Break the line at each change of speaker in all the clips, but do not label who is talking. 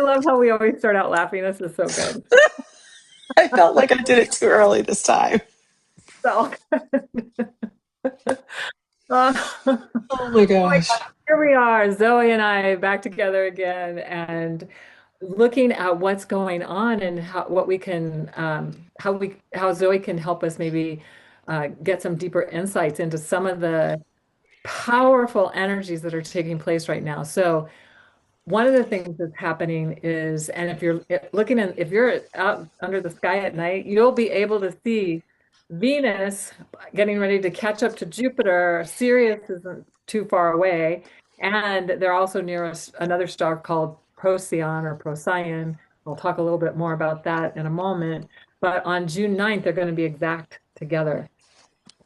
love how we always start out laughing. This is so good.
I felt like I did it too early this time.
So, uh, oh
Oh my
my
gosh.
God, here we are, Zoe and I back together again, and looking at what's going on and how what we can how Zoe can help us maybe get some deeper insights into some of the powerful energies that are taking place right now. So one of the things that's happening is, and if you're looking in, if you're out under the sky at night, you'll be able to see Venus getting ready to catch up to Jupiter. Sirius isn't too far away. And they're also near another star called Procyon or Procyon. We'll talk a little bit more about that in a moment. But on June 9th, they're going to be exact together.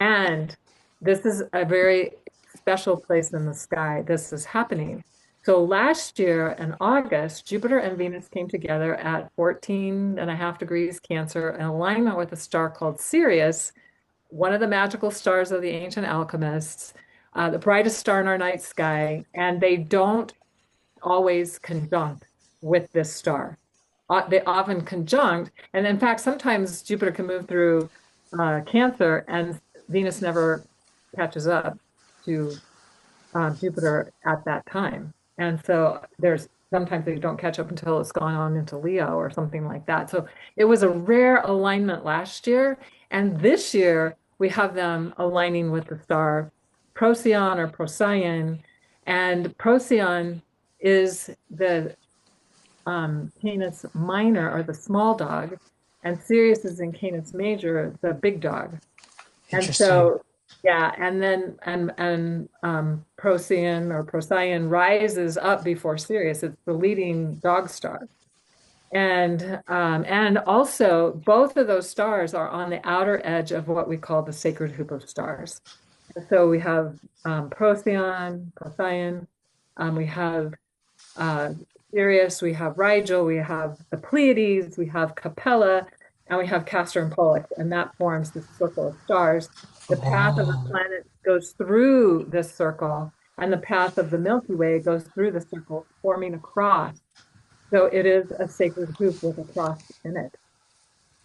And this is a very special place in the sky. This is happening. So last year in August, Jupiter and Venus came together at 14.5 degrees Cancer in alignment with a star called Sirius, one of the magical stars of the ancient alchemists, the brightest star in our night sky. And they don't always conjunct with this star. They often conjunct. And in fact, sometimes Jupiter can move through Cancer and Venus never catches up to Jupiter at that time. And so there's sometimes they don't catch up until it's gone on into Leo or something like that. So it was a rare alignment last year. And this year we have them aligning with the star Procyon or Procyon. And Procyon is the Canis Minor or the small dog, and Sirius is in Canis Major, the big dog. And
Interesting.
so, yeah, and then Procyon or Procyon rises up before Sirius. It's the leading dog star. And also both of those stars are on the outer edge of what we call the sacred hoop of stars. So we have Procyon, we have uh, Sirius, we have Rigel, we have the Pleiades, we have Capella, and we have Castor and Pollux, and that forms the circle of stars. The path of the
Oh,
planet goes through this circle, and the path of the Milky Way goes through the circle, forming a cross. So it is a sacred hoop with a cross in it.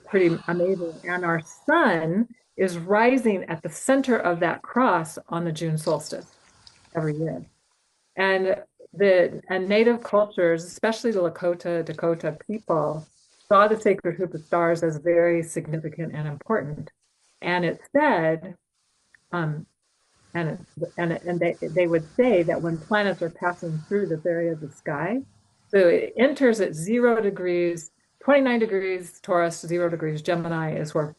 Pretty amazing. And our sun is rising at the center of that cross on the June solstice every year. And the native cultures, especially the Lakota, Dakota people, saw the sacred hoop of stars as very significant and important. And it said, um, and they would say that when planets are passing through this area of the sky, so it enters at 0 degrees, 29 degrees Taurus, 0 degrees Gemini is where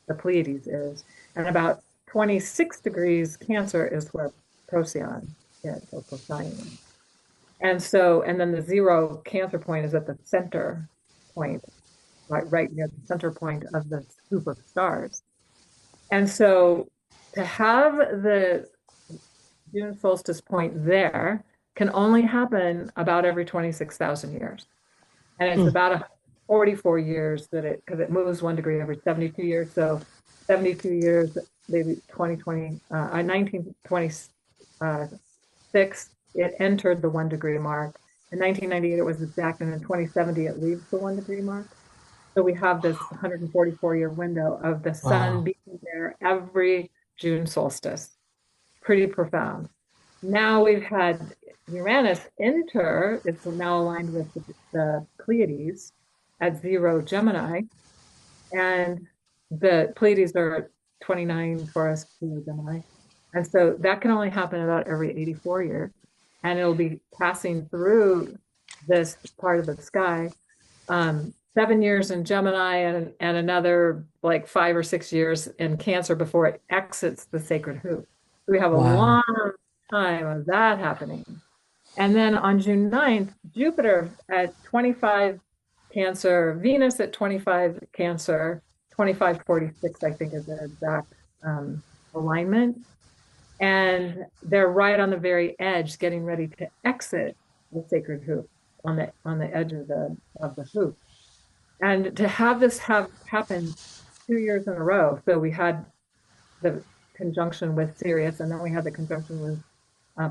the Pleiades is, and about 26 degrees Cancer is where Procyon is, or Procyon. And so, and then the zero Cancer point is at the center point, right near the center point of the group of stars. And so to have the June solstice point there can only happen about every 26,000 years. And it's
hmm.
about 44 years that because it moves 1 degree every 72 years. So 72 years, maybe 1926, it entered the 1 degree mark. In 1998, it was exact, and in 2070, it leaves the 1 degree mark. So we have this 144-year window of the sun
Wow.
being there every June solstice. Pretty profound. Now we've had Uranus enter, it's now aligned with the Pleiades at 0 Gemini, and the Pleiades are 29 for us, 0 Gemini. And so that can only happen about every 84 years. And it'll be passing through this part of the sky. 7 years in Gemini and another like 5 or 6 years in Cancer before it exits the sacred hoop. We have a
Wow.
long time of that happening. And then on June 9th, Jupiter at 25 Cancer, Venus at 25 Cancer, 2546, I think is the exact alignment. And they're right on the very edge, getting ready to exit the sacred hoop on the edge of the hoop. And to have this have happen 2 years in a row. So we had the conjunction with Sirius, and then we had the conjunction with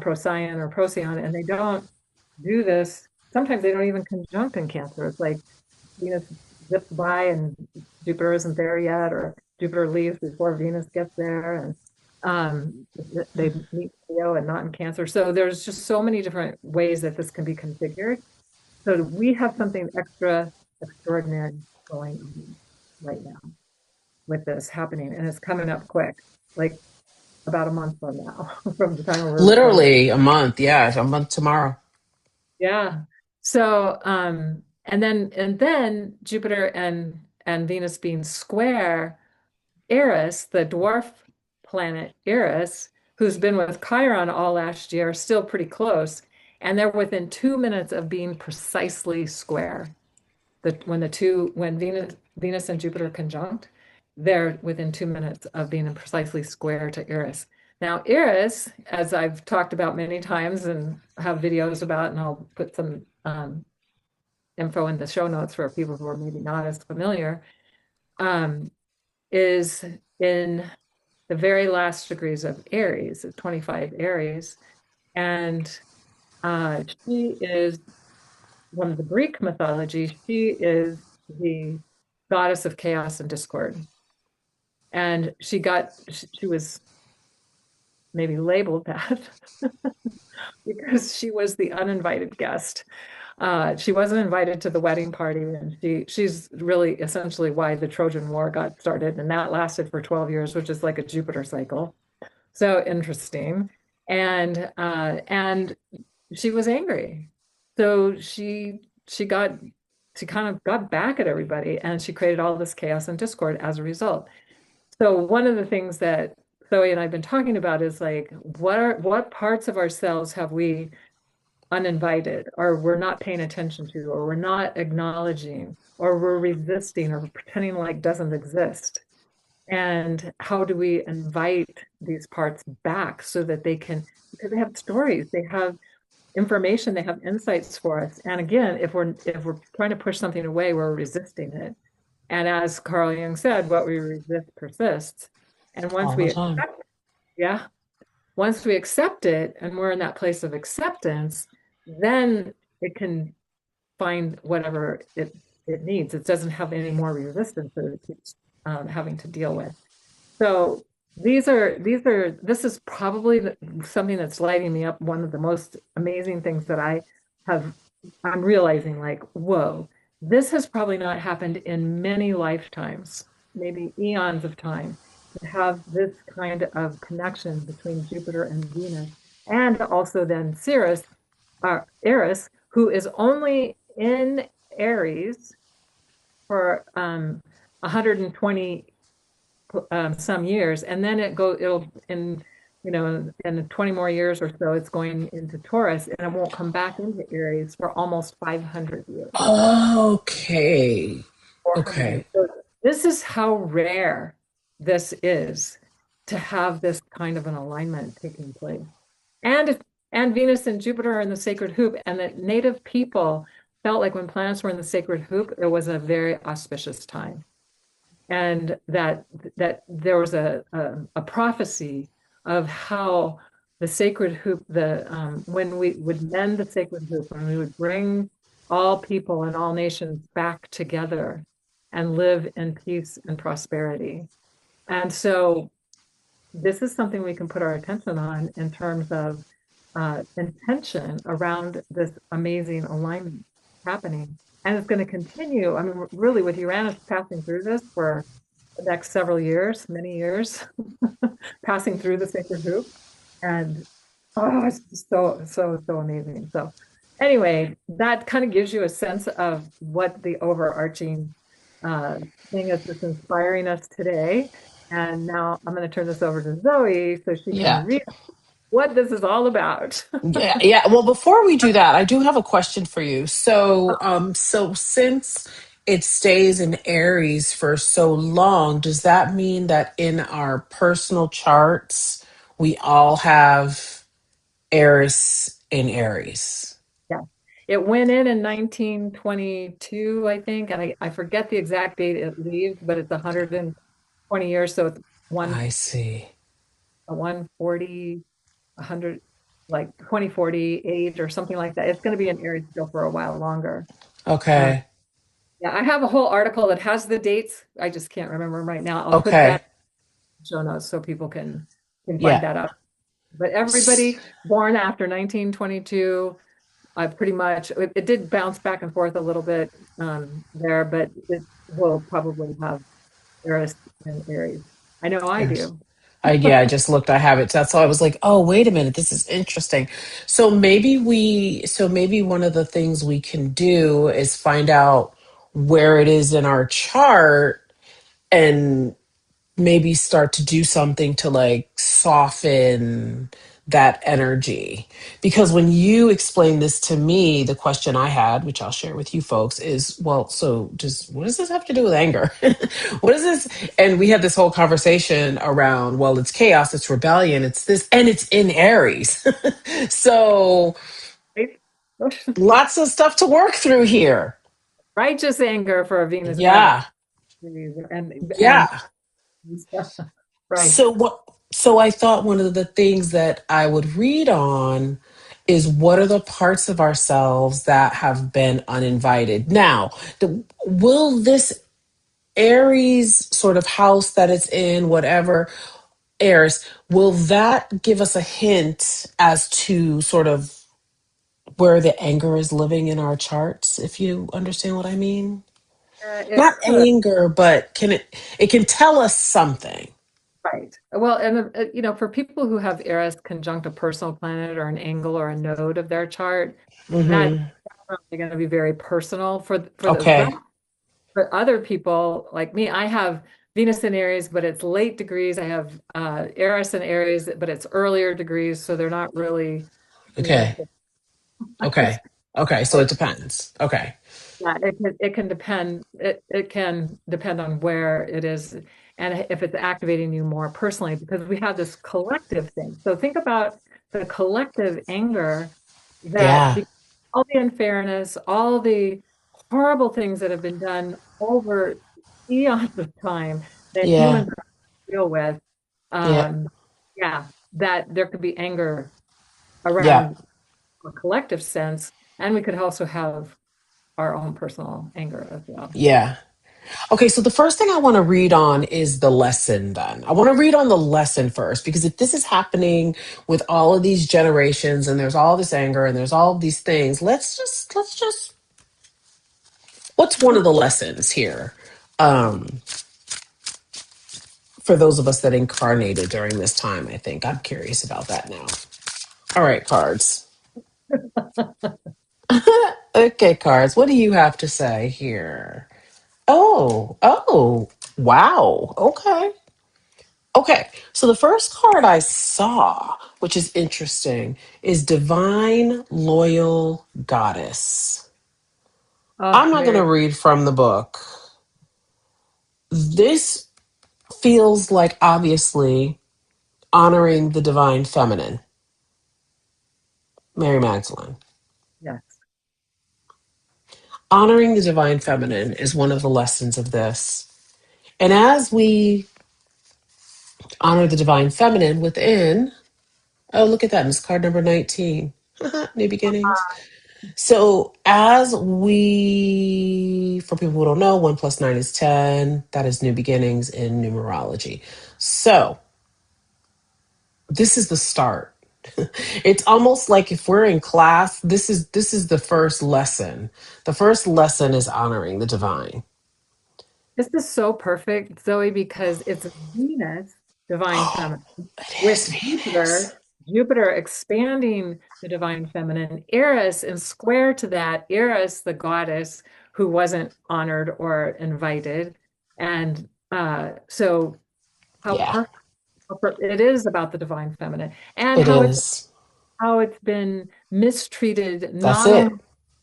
Procyon or Procyon, and they don't do this sometimes they don't even conjunct in Cancer. It's like Venus zips by and Jupiter isn't there yet, or Jupiter leaves before Venus gets there, and they meet Leo and not in Cancer. So there's just so many different ways that this can be configured. So we have something extra extraordinary going on right now with this happening, and it's coming up quick, like about a month from now, from the time we're recording.
Literally a month. Yeah, a month tomorrow.
Yeah. So, and then Jupiter and Venus being square, Eris, the dwarf planet Eris, who's been with Chiron all last year, still pretty close, and they're within 2 minutes of being precisely square. When Venus and Jupiter conjunct, they're within 2 minutes of being precisely square to Eris. Now, Eris, as I've talked about many times and have videos about, and I'll put some info in the show notes for people who are maybe not as familiar, um, is in the very last degrees of Aries, 25 Aries, and she is from the Greek mythology. She is the goddess of chaos and discord. And she was maybe labeled that because she was the uninvited guest. She wasn't invited to the wedding party, and she's really essentially why the Trojan War got started, and that lasted for 12 years, which is like a Jupiter cycle. So interesting. And she was angry. So she kind of got back at everybody, and she created all this chaos and discord as a result. So one of the things that Zoe and I've been talking about is like, what parts of ourselves have we uninvited, or we're not paying attention to, or we're not acknowledging, or we're resisting, or pretending like doesn't exist? And how do we invite these parts back so that they can, because they have stories, they have information, they have insights for us. And again, if we're trying to push something away, we're resisting it. And as Carl Jung said, what we resist persists. And
All the time.
yeah, once we accept it and we're in that place of acceptance, then it can find whatever it needs. It doesn't have any more resistance that it keeps having to deal with. So this is probably something that's lighting me up. One of the most amazing things that have, I'm realizing like, whoa, this has probably not happened in many lifetimes, maybe eons of time, to have this kind of connection between Jupiter and Venus, and also then Eris, who is only in Aries for 120 some years, and then it'll in 20 more years or so, it's going into Taurus, and it won't come back into Aries for almost 500 years,
Okay.
400 years.
Okay.
So this is how rare this is, to have this kind of an alignment taking place. And Venus and Jupiter are in the sacred hoop, and the native people felt like when planets were in the sacred hoop, it was a very auspicious time, and that there was a prophecy of how the sacred hoop, the when we would mend the sacred hoop, when we would bring all people and all nations back together and live in peace and prosperity. And so this is something we can put our attention on in terms of intention around this amazing alignment happening. And it's going to continue. I mean, really, with Uranus passing through this for the next several years, many years, passing through the sacred hoop. And oh, it's just so amazing. So, anyway, that kind of gives you a sense of what the overarching thing is that's inspiring us today. And now I'm going to turn this over to Zoe so she can
Yeah.
read what this is all about.
Yeah, yeah. Well, before we do that, I do have a question for you. So since it stays in Aries for so long, does that mean that in our personal charts we all have Eris in Aries?
Yeah. It went in 1922, I think, and I forget the exact date it leaves, but it's 120 years, so it's one
I see.
140, 100. like 2048 or something like that. It's going to be in Aries still for a while longer. Uh,
Okay.
yeah, I have a whole article that has the dates. I just can't remember them right now. I'll put that
Okay.
in show notes so people can find
Yeah.
that out. But
S-
everybody born after 1922, pretty much it did bounce back and forth a little bit there, but it will probably have Eris and Aries. I know I
Yes.
do.
Yeah, I just looked. I have it. That's why I was like, oh, wait a minute. This is interesting. So maybe one of the things we can do is find out where it is in our chart and maybe start to do something to like soften that energy. Because when you explained this to me, the question I had, which I'll share with you folks, is well, so just what does this have to do with anger? What is this? And we had this whole conversation around, well, it's chaos, it's rebellion, it's this, and it's in Aries. So
Right?
lots of stuff to work through here.
Righteous anger for a Venus rising
Yeah.
and
Yeah.
stuff. Right.
So what so I thought one of the things that I would read on is what are the parts of ourselves that have been uninvited. Now, will this Aries sort of house that it's in, whatever, Aries, will that give us a hint as to sort of where the anger is living in our charts, if you understand what I mean?
It
Not
could.
anger, but it can tell us something.
Right. Well, and for people who have Eris conjunct a personal planet or an angle or a node of their chart, that's
Hmm.
probably going to be very personal for the rest.
Okay.
For other people like me, I have Venus in Aries, but it's late degrees. I have Eris in Aries, but it's earlier degrees, so they're not really
Okay.
connected.
Okay. Okay. So it depends. Okay.
Yeah, it can depend on where it is and if it's activating you more personally because we have this collective thing. So think about the collective anger that
Yeah.
all the unfairness, all the horrible things that have been done over eons of time that
Yeah.
humans deal with.
Yeah.
Um, yeah, that there could be anger
Yeah.
around a collective sense, and we could also have our own personal anger as well.
Yeah. Okay. So the first thing I want to read on is the lesson then. I want to read on the lesson first because if this is happening with all of these generations and there's all this anger and there's all of these things, let's just what's one of the lessons here? Um, for those of us that incarnated during this time, I think. I'm curious about that now. All right, cards. Okay, cards. What do you have to say here? Oh, wow. Okay. Okay. So the first card I saw, which is interesting, is Divine Loyal Goddess.
Oh,
I'm not going
very,
to read from the book. This feels like obviously honoring the divine feminine, Mary Magdalene.
yes.
Honoring the divine feminine is one of the lessons of this. And as we honor the divine feminine within, oh, look at that. It's card number 19. New beginnings. So, as we, for people who don't know, 1 plus 9 is 10. That is new beginnings in numerology. So, this is the start. It's almost like if we're in class, this is the first lesson. The first lesson is honoring the divine.
This is so perfect, Zoe, because it's Venus, divine
Oh,
feminine,
it
with
is Venus.
Jupiter expanding the divine feminine, Eris in square to that, Eris, the goddess who wasn't honored or invited. And so how
Yeah,
perfect it is about the divine feminine and
it is.
how it's been mistreated,
That's
not only
it.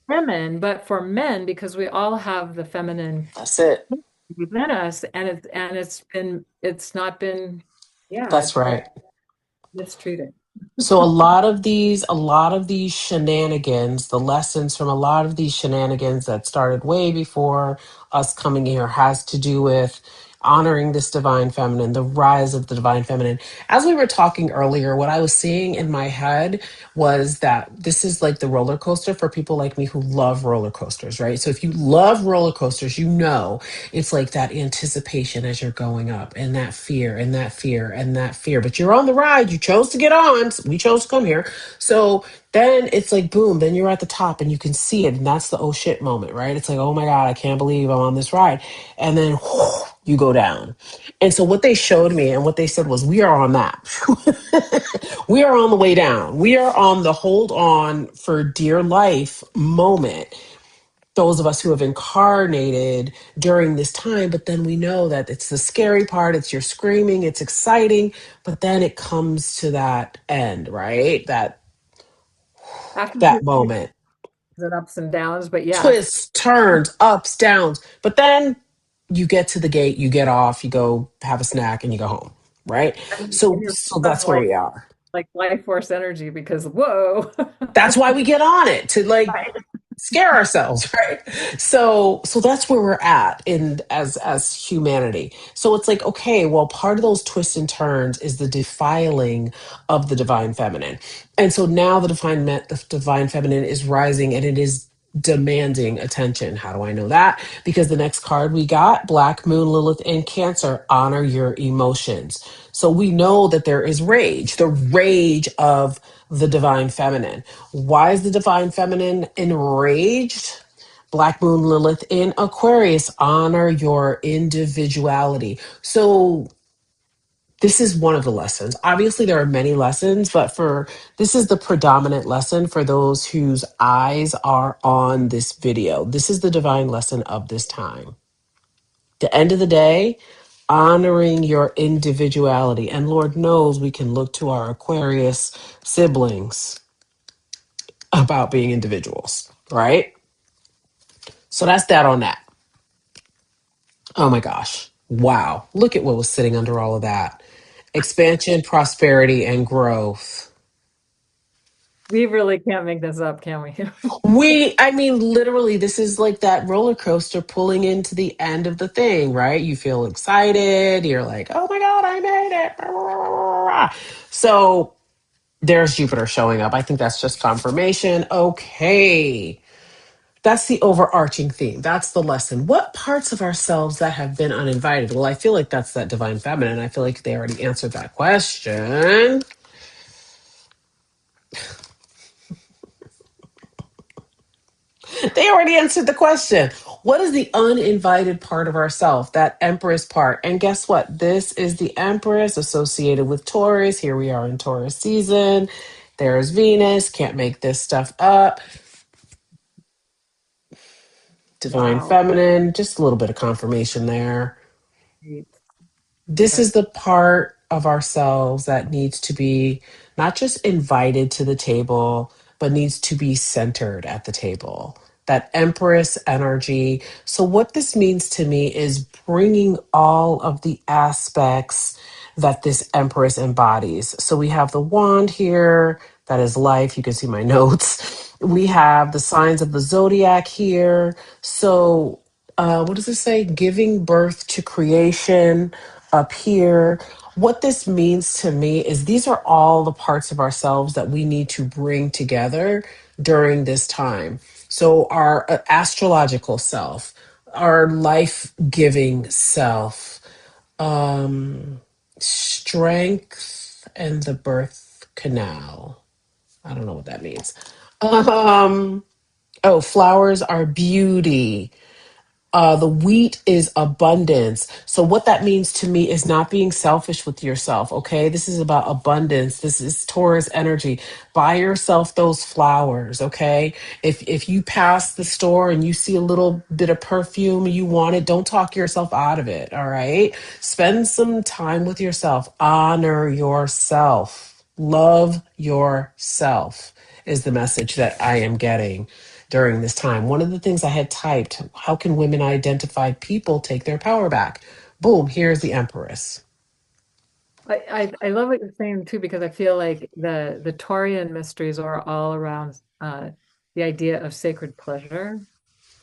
women, but for men, because we all have the feminine
That's it.
within us, and it's not been, yeah,
That's
it's been
right.
mistreated.
So a lot of these shenanigans, the lessons from a lot of these shenanigans that started way before us coming here has to do with honoring this divine feminine, the rise of the divine feminine. As we were talking earlier, what I was seeing in my head was that this is like the roller coaster for people like me who love roller coasters, right? So if you love roller coasters, you know it's like that anticipation as you're going up and that fear and that fear and that fear. But you're on the ride, you chose to get on. We chose to come here. So then it's like boom, then you're at the top and you can see it. And that's the oh shit moment, right? It's like, oh my God, I can't believe I'm on this ride. And then whew, you go down. And so what they showed me and what they said was, we are on that. We are on the way down. We are on the hold on for dear life moment. Those of us who have incarnated during this time, but then we know that it's the scary part. It's you're screaming, it's exciting, but then it comes to that end, right?
After
That
the
moment.
and ups and downs, but yes,
Twists, turns, ups, downs. But then you get to the gate, you get off, you go have a snack, and you go home, right?
and
So,
you're
so
feeling
that's where we are.
like life force energy because whoa.
That's why we get on it to like
Right.
scare ourselves, right? So that's where we're at in as humanity. So it's like, okay, well, part of those twists and turns is the defiling of the divine feminine. And so now the divine feminine is rising and it is demanding attention. How do I know that? Because the next card we got, Black Moon, Lilith, and Cancer, honor your emotions. So we know that there is rage, the rage of the divine feminine. Why is the divine feminine enraged? Black Moon, Lilith in Aquarius, honor your individuality. So this is one of the lessons. Obviously, there are many lessons, but for this is the predominant lesson for those whose eyes are on this video. This is the divine lesson of this time. The end of the day, honoring your individuality. And Lord knows we can look to our Aquarius siblings about being individuals, right? So that's that on that. Oh my gosh. Wow. Look at what was sitting under all of that. Expansion, prosperity, and growth.
We really can't make this up, can we?
I mean, literally, this is like that roller coaster pulling into the end of the thing, right? You feel excited. You're like, oh my God, I made it. So there's Jupiter showing up. I think that's just confirmation. Okay. That's the overarching theme. That's the lesson. What parts of ourselves that have been uninvited? Well, I feel like that's that divine feminine. I feel like they already answered that question. They already answered the question. What is the uninvited part of ourself? That Empress part. And guess what? This is the Empress associated with Taurus. Here we are in Taurus season. There's Venus. Can't make this stuff up. Divine
Wow.
feminine. Just a little bit of confirmation there.
Great.
This
Right.
is the part of ourselves that needs to be not just invited to the table, but needs to be centered at the table. That Empress energy. So, what this means to me is bringing all of the aspects that this Empress embodies. So, we have the wand here, that is life. You can see my notes. We have the signs of the zodiac here. So, what does it say? Giving birth to creation up here. What this means to me is these are all the parts of ourselves that we need to bring together during this time. So, our astrological self, our life giving self, strength, and the birth canal. I don't know what that means. Um, oh, flowers are beauty. The wheat is abundance. So, what that means to me is not being selfish with yourself. Okay. This is about abundance. This is Taurus energy. Buy yourself those flowers. Okay. If you pass the store and you see a little bit of perfume you want it, don't talk yourself out of it. All right. Spend some time with yourself. Honor yourself. Love yourself is the message that I am getting during this time. One of the things I had typed, how can women identified people take their power back? Boom, here's the Empress.
I love what you're saying too, because I feel like the Taurian mysteries are all around the idea of sacred pleasure.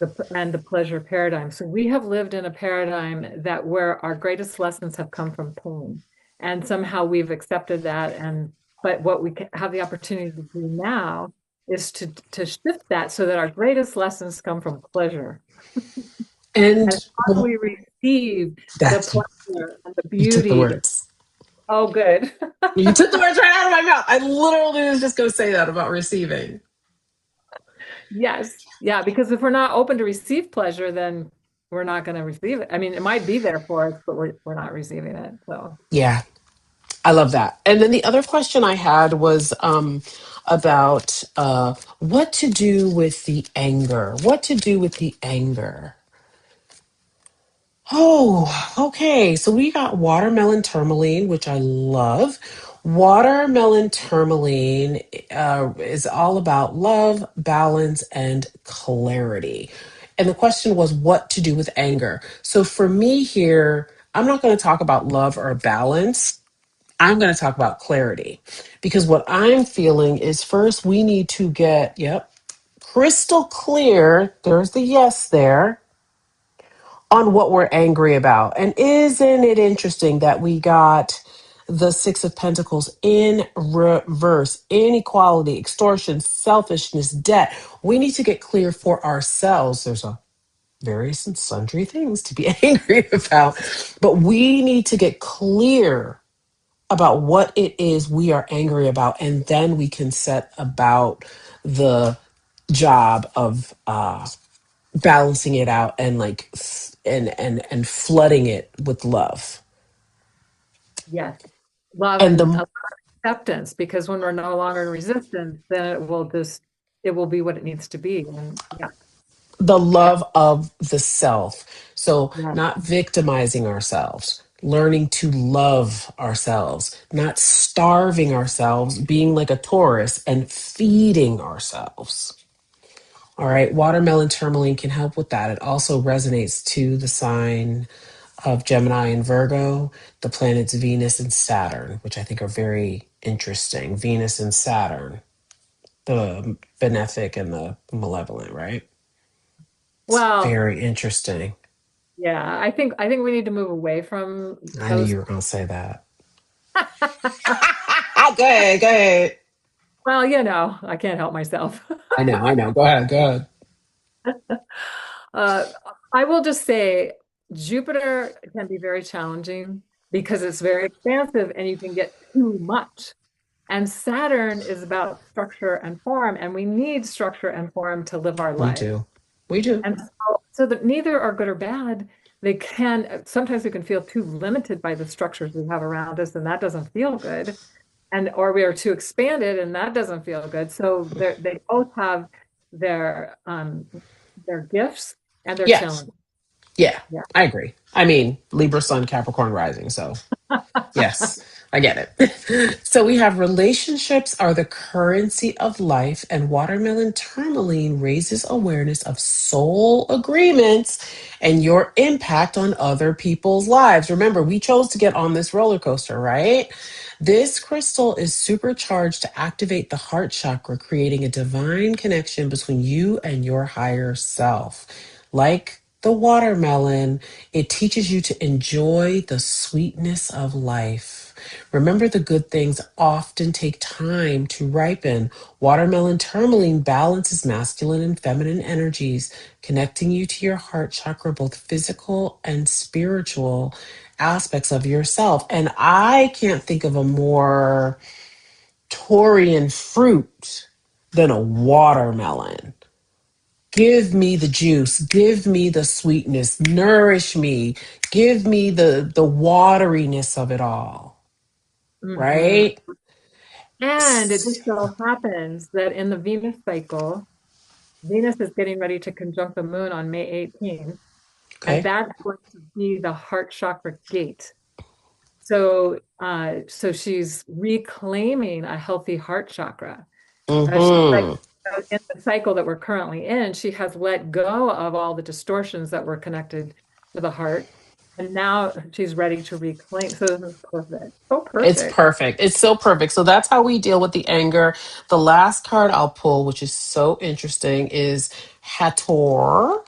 the pleasure paradigm. So we have lived in a paradigm that where our greatest lessons have come from pain, and somehow we've accepted that. And but what we have the opportunity to do now is to shift that so that our greatest lessons come from pleasure.
And
And how do we receive the
that's,
pleasure and the
you took the
beauty?
words.
Oh, good.
You took the words right out of my mouth. I literally was just going to say that about receiving.
Yes. Yeah, because if we're not open to receive pleasure, then we're not going to receive it. I mean, it might be there for us, but we're not receiving it. So,
Yeah, I love that. And then the other question I had was about what to do with the anger. What to do with the anger. Oh, okay. So we got watermelon tourmaline, which I love. Watermelon tourmaline is all about love, balance, and clarity. And the question was what to do with anger. So for me here, I'm not going to talk about love or balance. I'm going to talk about clarity because what I'm feeling is first we need to get, yep, crystal clear. There's the yes there on what we're angry about. And isn't it interesting that we got the Six of Pentacles in reverse? Inequality, extortion, selfishness, debt. We need to get clear for ourselves. There's a various and sundry things to be angry about, but we need to get clear about what it is we are angry about, and then we can set about the job of balancing it out and like and flooding it with love.
yes, love
And
and
the
acceptance, because when we're no longer in resistance, then it will be what it needs to be. And yeah,
the love of the self. So
yeah,
not victimizing ourselves, learning to love ourselves, not starving ourselves, being like a Taurus and feeding ourselves. All right, watermelon tourmaline can help with that. It also resonates to the sign of Gemini and Virgo, the planets Venus and Saturn, which I think are very interesting. Venus and Saturn, the benefic and the malevolent, right? It's
well,
very interesting.
yeah, I think we need to move away from
I knew
those.
you were going to say that. Go ahead, go ahead.
Well, I can't help myself.
I know. Go ahead, go ahead.
Uh, I will just say Jupiter can be very challenging because it's very expansive and you can get too much. And Saturn is about structure and form, and we need structure and form to live our
We
life.
do. We do.
And so that neither are good or bad. They can sometimes we can feel too limited by the structures we have around us, and that doesn't feel good. And or we are too expanded, and that doesn't feel good. So they both have their their gifts and their
Yes.
challenges.
Yeah,
Yeah.
I agree. I mean, Libra, Sun, Capricorn rising. So yes, I get it. So we have relationships are the currency of life, and watermelon tourmaline raises awareness of soul agreements and your impact on other people's lives. Remember, we chose to get on this roller coaster, right? This crystal is supercharged to activate the heart chakra, creating a divine connection between you and your higher self. Like the watermelon, it teaches you to enjoy the sweetness of life. Remember, the good things often take time to ripen. Watermelon tourmaline balances masculine and feminine energies, connecting you to your heart chakra, both physical and spiritual aspects of yourself. And I can't think of a more Taurian fruit than a watermelon. Give me the juice, give me the sweetness, nourish me, give me the wateriness of it all,
Mhm.
right?
And it just so happens that in the Venus cycle, Venus is getting ready to conjunct the moon on May 18th, and
Okay.
that's going to be the heart chakra gate. So she's reclaiming a healthy heart chakra. She's like
Mm-hmm.
in the cycle that we're currently in, she has let go of all the distortions that were connected to the heart, and now she's ready to reclaim. So this is perfect. So
It's
perfect.
perfect. It's so perfect. So that's how we deal with the anger. The last card I'll pull, which is so interesting, is Hathor.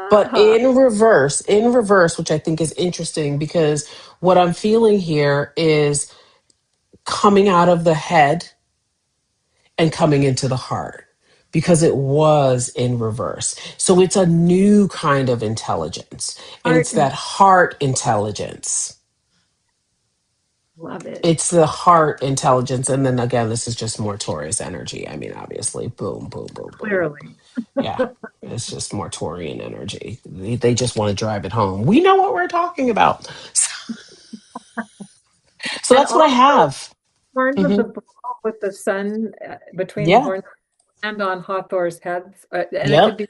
But
Ah,
in reverse, which I think is interesting because what I'm feeling here is coming out of the head and coming into the heart because it was in reverse. So it's a new kind of intelligence, and
art
it's
and
that heart intelligence.
love it.
It's the heart intelligence. And then again, this is just more Taurus energy. I mean, obviously, boom, boom, boom, boom.
Clearly.
Yeah, it's just more Taurian energy. They just want to drive it home. We know what we're talking about. So
And
that's what I
also
have.
horns of
Hmm.
the bull with the sun between the
Yeah.
horns and on Hathor's heads. And it could
Yep.
be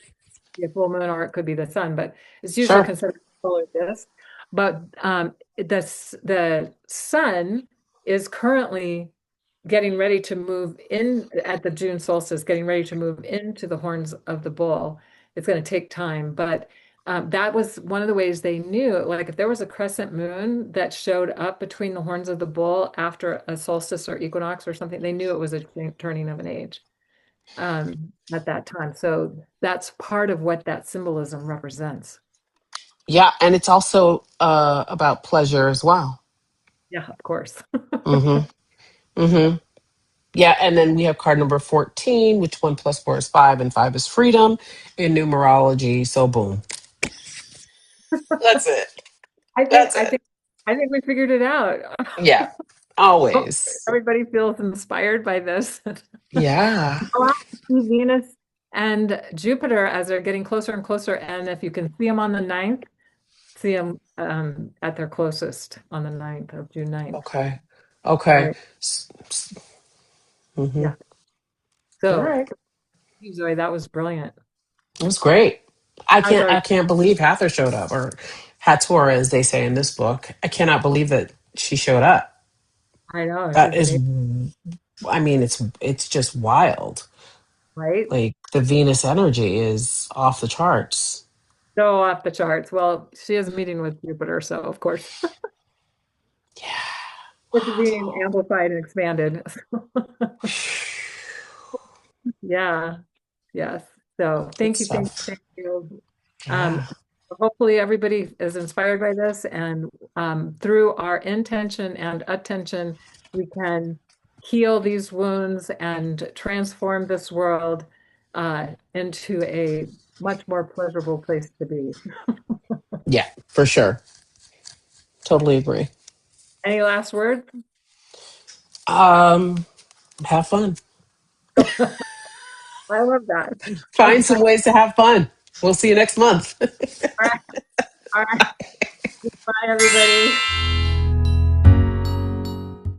a full moon or it could be the sun, but it's usually
Sure.
considered a solar disk. But the sun is currently getting ready to move in at the June solstice, getting ready to move into the horns of the bull. It's going to take time, but that was one of the ways they knew. Like if there was a crescent moon that showed up between the horns of the bull after a solstice or equinox or something, they knew it was a turning of an age at that time. So that's part of what that symbolism represents.
Yeah, and it's also about pleasure as well.
Yeah, of course.
Mm-hmm. Mm-hmm. Yeah, and then we have card number 14, which 1 + 4 is 5, and 5 is freedom in numerology. So boom. That's it.
I think
That's
I
it.
think I think we figured it out.
Yeah.
Hope
Always.
everybody feels inspired by this.
Yeah.
Go out and see Venus and Jupiter as they're getting closer and closer. And if you can see them on the 9th, see them at their closest on the 9th of June 9th.
Okay.
All
Okay.
right.
Mm-hmm.
Yeah.
All
So,
right.
Zoe, that was brilliant.
It was great. I
How's
can't
our,
I can't believe Hathor showed up, or Hator as they say in this book. I cannot believe that she showed up.
I know,
That
she's
is,
amazing,
I mean, it's just wild.
right?
Like the Venus energy is off the charts.
So off the charts. Well, she is meeting with Jupiter, so of course
Yeah.
it's being amplified and expanded. Yeah. Yes. So
Good
thank you,
stuff.
thank you. Um,
Yeah.
hopefully everybody is inspired by this and through our intention and attention, we can heal these wounds and transform this world into a much more pleasurable place to be.
Yeah, for sure. Totally agree.
Any last words?
Um, have fun.
I love that.
Find
Okay.
some ways to have fun. We'll see you next month.
All right. All right. Bye, everybody.